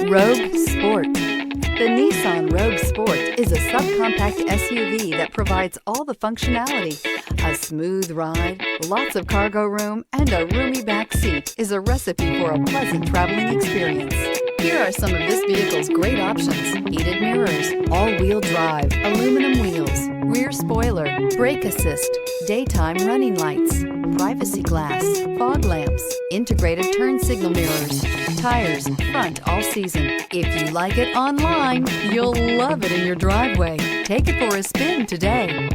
Rogue Sport. The Nissan Rogue Sport is a subcompact SUV that provides all the functionality. A smooth ride, lots of cargo room, and a roomy back seat is a recipe for a pleasant traveling experience. Here are some of this vehicle's great options: heated mirrors, all-wheel drive, aluminum wheels, rear spoiler, brake assist, daytime running lights, privacy glass, fog lamps, integrated turn signal mirrors, tires, front all season. If you like it online, you'll love it in your driveway. Take it for a spin today.